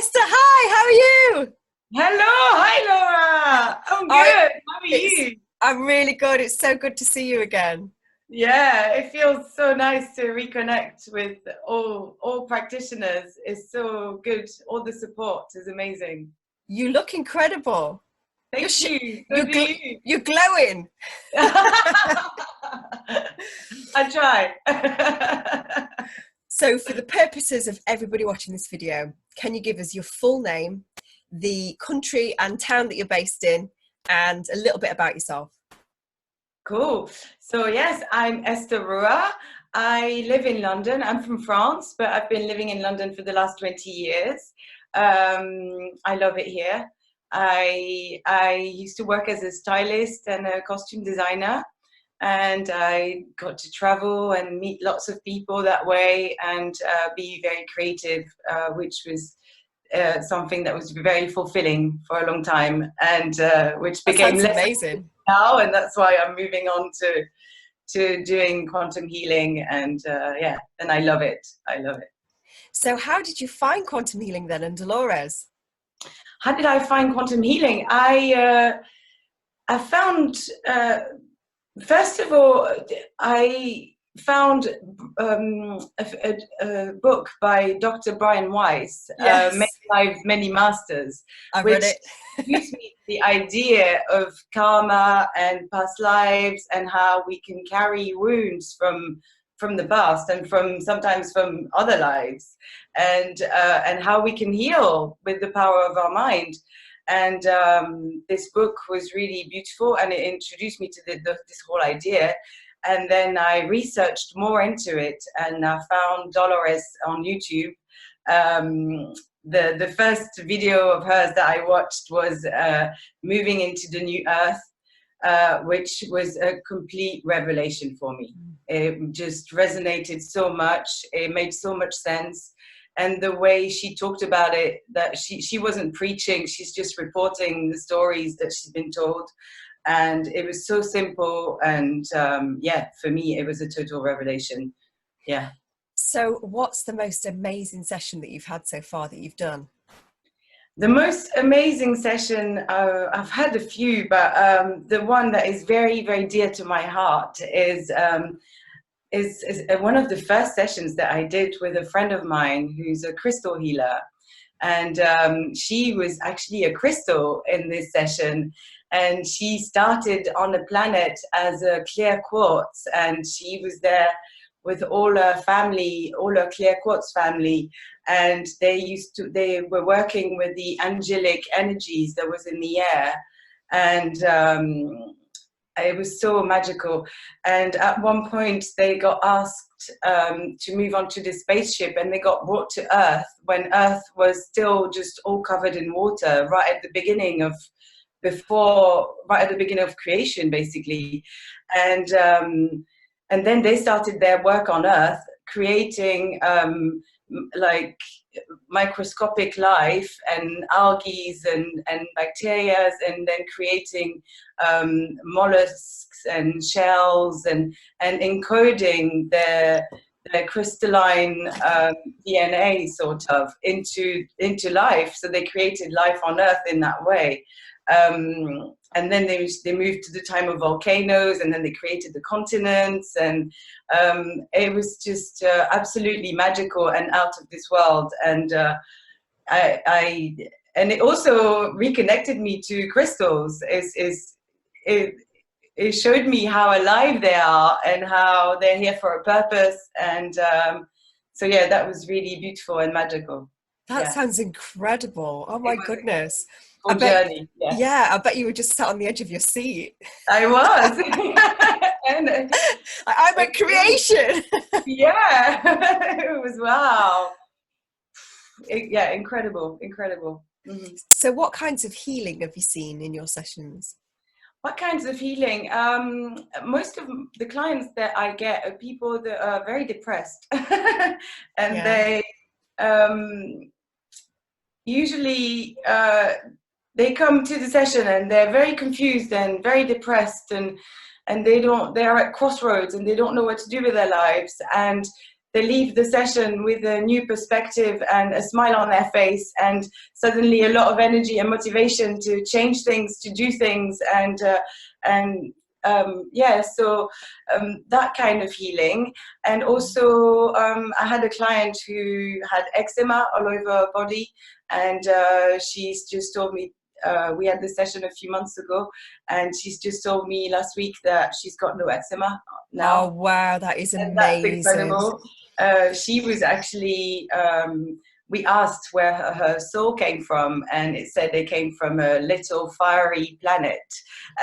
Esther, hi, how are you? Hello, hi Laura. I'm good. How are you? I'm really good. It's so good to see you again. Yeah, it feels so nice to reconnect with all practitioners. It's so good. All the support is amazing. You look incredible. Thank you. So You're, do you. you're glowing. I try. So for the purposes of everybody watching this video, can you give us your full name, the country and town that you're based in, and a little bit about yourself? Cool. So yes, I'm Esther Rouah. I live in London. I'm from France, but I've been living in London for the last 20 years. I love it here. I used to work as a stylist and a costume designer, and I got to travel and meet lots of people that way and be very creative, which was something that was very fulfilling for a long time, and which became less amazing now, and that's why I'm moving on to doing quantum healing, and yeah, and I love it. I love it. So how did you find quantum healing then, and Dolores? How did I find quantum healing? I found, first of all, I found a book by Dr. Brian Weiss, Yes. Many Lives, Many Masters, I've read it. introduced me to the idea of karma and past lives, and how we can carry wounds from the past and sometimes from other lives, and how we can heal with the power of our mind. And this book was really beautiful, and it introduced me to this whole idea. And then I researched more into it, and I found Dolores on YouTube. The first video of hers that I watched was Moving into the New Earth, which was a complete revelation for me. It just resonated so much. It made so much sense. And the way she talked about it, that she wasn't preaching, she's just reporting the stories that she's been told. And it was so simple, and yeah, for me it was a total revelation. Yeah. So what's the most amazing session that you've had so far that you've done? The most amazing session, I've had a few, but the one that is very, very dear to my heart is one of the first sessions that I did with a friend of mine who's a crystal healer. And she was actually a crystal in this session. And she started on the planet as a clear quartz, and she was there with all her family, all her clear quartz family, and they were working with the angelic energies that was in the air, and it was so magical. And at one point they got asked to move on to the spaceship, and they got brought to Earth when Earth was still just all covered in water, right at the beginning of creation, basically. And then they started their work on Earth, creating like microscopic life and algae and bacteria, and then creating mollusks and shells, and encoding their crystalline DNA sort of into life. So they created life on Earth in that way. And then they moved to the time of volcanoes, and then they created the continents, and it was just absolutely magical and out of this world. And and it also reconnected me to crystals. It showed me how alive they are and how they're here for a purpose. And so yeah, that was really beautiful and magical. That sounds incredible. Oh my goodness. Journey. Yeah, I bet you were just sat on the edge of your seat. I was. And I'm a creation. Yeah, it was wow. Yeah, incredible. Mm-hmm. So what kinds of healing have you seen in your sessions? What kinds of healing? Most of the clients that I get are people that are very depressed, and they usually they come to the session and they're very confused and very depressed, and they are at crossroads and they don't know what to do with their lives. And they leave the session with a new perspective and a smile on their face, and suddenly a lot of energy and motivation to change things, to do things, and yeah, so that kind of healing. And also I had a client who had eczema all over her body, and she's just told me, we had this session a few months ago, and she's just told me last week that she's got no eczema now. Oh wow, that is amazing. That's incredible. She was actually, we asked where her soul came from, and it said they came from a little fiery planet,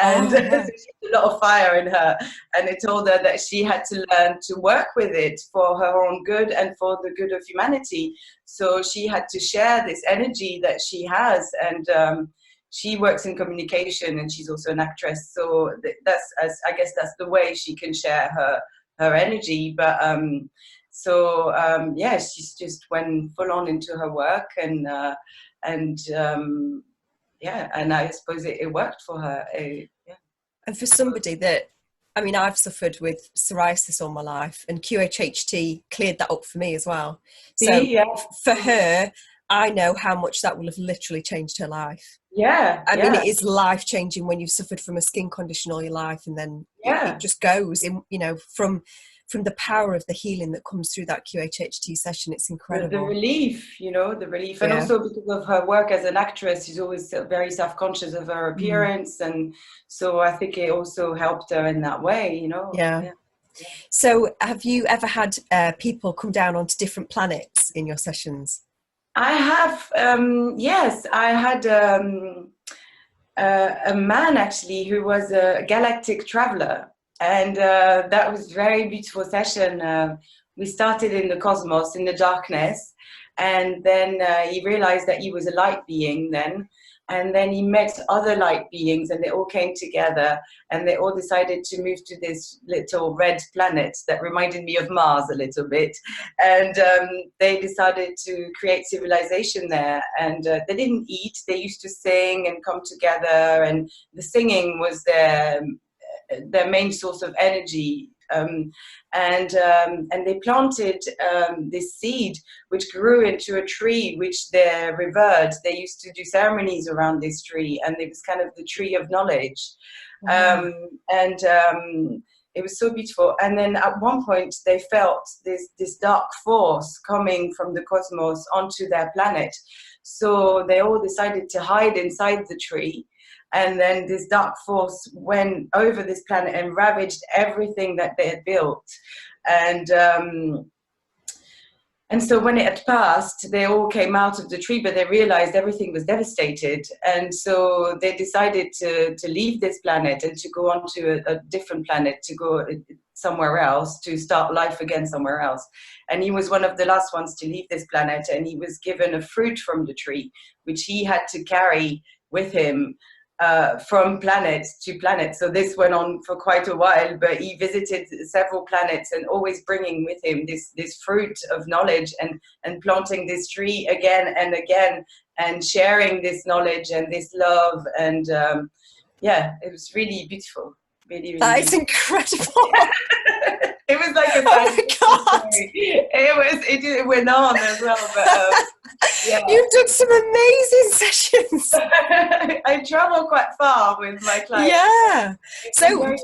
and wow. so she had a lot of fire in her, and it told her that she had to learn to work with it for her own good and for the good of humanity. So she had to share this energy that she has, and she works in communication, and she's also an actress. So I guess that's the way she can share her energy. But yeah, she's just went full on into her work, and yeah, and I suppose it worked for her. Yeah. And for somebody that, I mean, I've suffered with psoriasis all my life, and QHHT cleared that up for me as well. So yeah. For her, I know how much that will have literally changed her life. Yeah. I mean, it is life-changing when you've suffered from a skin condition all your life, and then it just goes in, you know, from the power of the healing that comes through that QHHT session. It's incredible. The relief, you know, the relief. And also because of her work as an actress, she's always very self-conscious of her appearance. And so I think it also helped her in that way, you know. Yeah. So have you ever had people come down onto different planets in your sessions? I have, yes. I had a man actually who was a galactic traveler, and that was a very beautiful session. We started in the cosmos, in the darkness, and then he realized that he was a light being then. And then he met other light beings, and they all came together, and they all decided to move to this little red planet that reminded me of Mars a little bit. And they decided to create civilization there. And they didn't eat. They used to sing and come together, and the singing was their main source of energy. And they planted this seed, which grew into a tree, which they revered. They used to do ceremonies around this tree, and it was kind of the tree of knowledge. It was so beautiful. And then at one point, they felt this dark force coming from the cosmos onto their planet. So they all decided to hide inside the tree. And then this dark force went over this planet and ravaged everything that they had built. And so when it had passed, they all came out of the tree, but they realized everything was devastated. And so they decided to leave this planet and to go on to a different planet, to go somewhere else, to start life again somewhere else. And he was one of the last ones to leave this planet, and he was given a fruit from the tree, which he had to carry with him from planet to planet. So this went on for quite a while, but he visited several planets, and always bringing with him this fruit of knowledge, and planting this tree again and again, and sharing this knowledge and this love. And yeah, it was really beautiful. Really that is beautiful. Incredible. It was like a story. It went on as well, but yeah. You've done some amazing sessions. I travel quite far with my clients. Yeah. So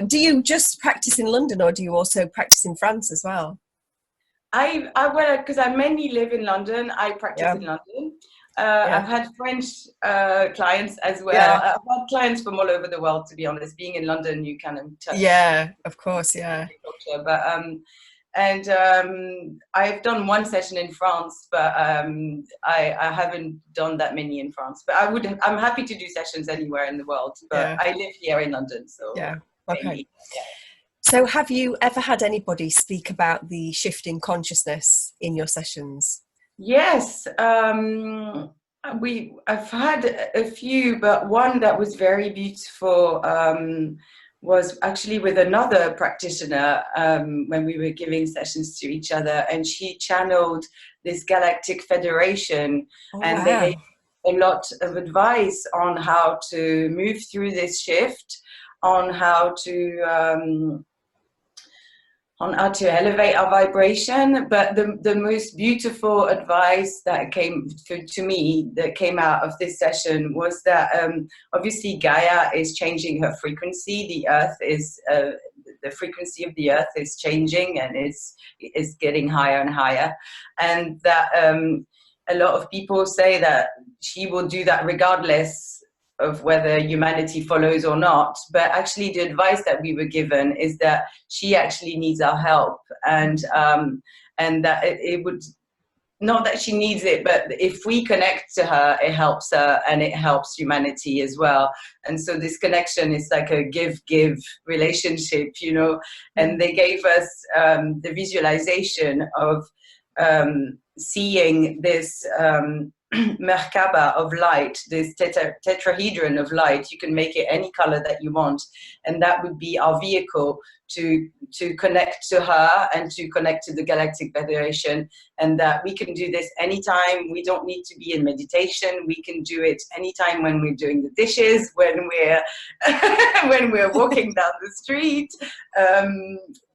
do you just practice in London, or do you also practice in France as well? Because I mainly live in London. I practice in London. I've had French clients as well. I've had clients from all over the world, to be honest. Being in London, you kind of touch. Yeah, of course, yeah. Culture. But I've done one session in France, but I haven't done that many in France. But I'm happy to do sessions anywhere in the world. But I live here in London, so yeah. Okay. So have you ever had anybody speak about the shift in consciousness in your sessions? Yes, I've had a few, but one that was very beautiful was actually with another practitioner when we were giving sessions to each other, and she channeled this Galactic Federation, and they gave a lot of advice on how to move through this shift, on how to on how to elevate our vibration. But the most beautiful advice that came to me, that came out of this session, was that obviously Gaia is changing her frequency. The earth is, the frequency of the earth is changing, and is getting higher and higher. And that a lot of people say that she will do that regardless of whether humanity follows or not. But actually the advice that we were given is that she actually needs our help, and that it would, not that she needs it, but if we connect to her, it helps her and it helps humanity as well. And so this connection is like a give-give relationship, you know. And they gave us the visualization of seeing this Merkaba of light, this tetrahedron of light. You can make it any color that you want, and that would be our vehicle to connect to her and to connect to the Galactic Federation. And that we can do this anytime. We don't need to be in meditation. We can do it anytime, when we're doing the dishes, when we're when we're walking down the street.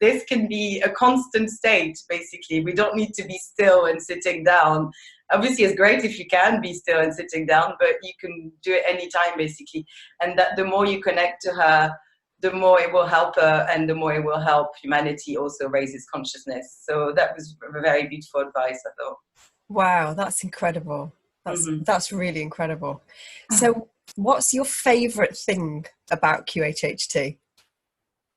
This can be a constant state, basically. We don't need to be still and sitting down. Obviously, it's great if you can be still and sitting down, but you can do it anytime, basically. And that the more you connect to her, the more it will help her, and the more it will help humanity also raise its consciousness. So that was a very beautiful advice, I thought. Wow, that's incredible. That's really incredible. So what's your favorite thing about QHHT?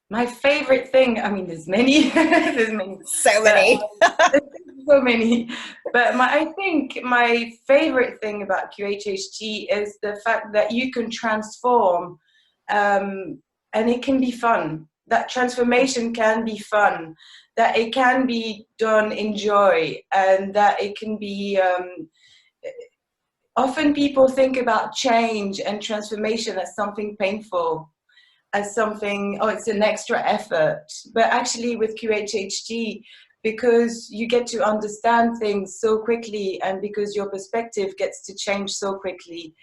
My favorite thing, I mean, there's many. There's many. So many. So many. But I think my favorite thing about QHHT is the fact that you can transform, and it can be fun. That transformation can be fun, that it can be done in joy, and that it can be, often people think about change and transformation as something painful, as something, oh, it's an extra effort. But actually with QHHT, because you get to understand things so quickly, and because your perspective gets to change so quickly,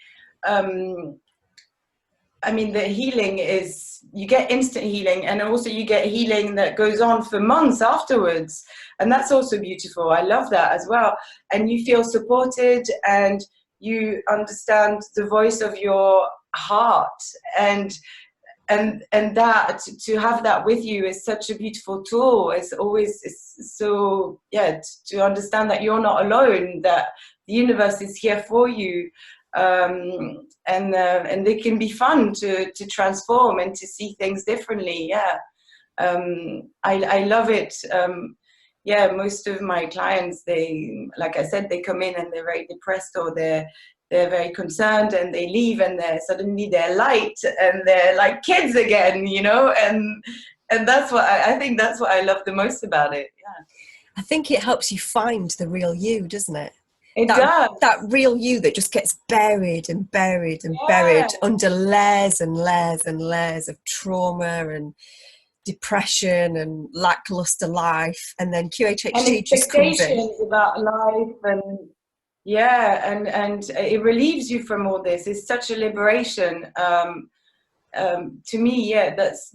I mean, the healing is, you get instant healing, and also you get healing that goes on for months afterwards. And that's also beautiful. I love that as well. And you feel supported, and you understand the voice of your heart. And that, to have that with you is such a beautiful tool. It's so, yeah, to understand that you're not alone, that the universe is here for you. And they can be fun to transform and to see things differently. Yeah. I love it. Yeah, most of my clients, they, like I said, they come in and they're very depressed, or they're very concerned, and they leave, and suddenly they're light, and they're like kids again, you know. And that's what I think that's what I love the most about it. Yeah. I think it helps you find the real you, doesn't it? It does. That real you that just gets buried and buried and buried under layers and layers and layers of trauma and depression and lackluster life. And then QHHT just comes in. About life, and yeah, and it relieves you from all this. It's such a liberation. To me, yeah, that's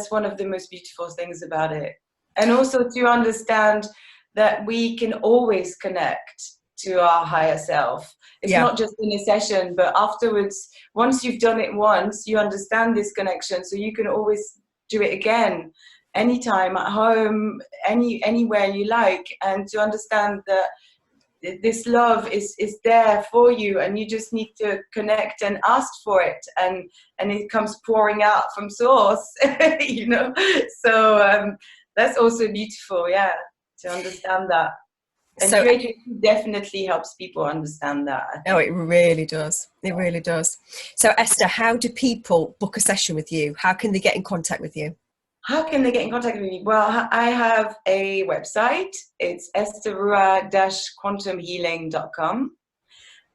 one of the most beautiful things about it. And also to understand that we can always connect to our higher self. It's not just in a session, but afterwards, once you've done it once, you understand this connection, so you can always do it again, anytime, at home, anywhere you like. And to understand that this love is there for you, and you just need to connect and ask for it, and it comes pouring out from source. You know. So that's also beautiful, yeah, to understand that. And so QHHT definitely helps people understand that. Oh, it really does. It really does. So Esther, how do people book a session with you? How can they get in contact with you? How can they get in contact with me? Well, I have a website. It's Esther Rouah quantumhealing.com.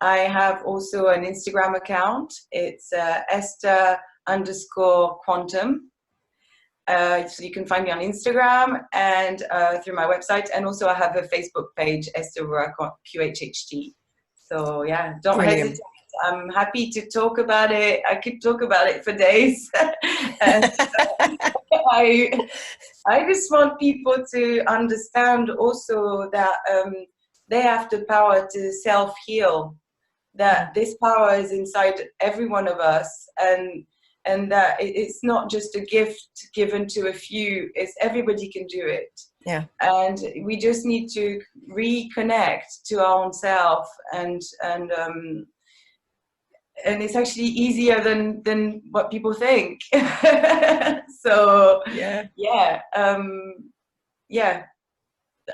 I have also an Instagram account. It's Esther_quantum. So you can find me on Instagram and through my website. And also I have a Facebook page, Esther Rouah QHHT. So yeah, don't hesitate to I'm happy to talk about it. I could talk about it for days. And I just want people to understand also that they have the power to self-heal, that this power is inside every one of us, and that it's not just a gift given to a few, it's everybody can do it. Yeah. And we just need to reconnect to our own self, and it's actually easier than what people think. So yeah.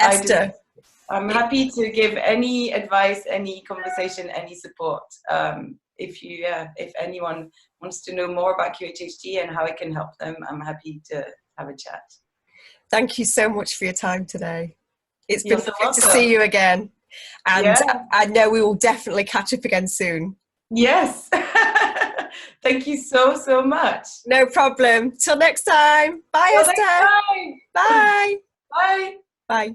Esther, I'm happy to give any advice, any conversation, any support. If anyone wants to know more about QHHT and how I can help them, I'm happy to have a chat. Thank you so much for your time today. It's been You're so lovely to see you again. And I know we will definitely catch up again soon. Yes. Thank you so, so much. No problem. Till next time. Bye, Esther. Next time. Bye. Bye. Bye.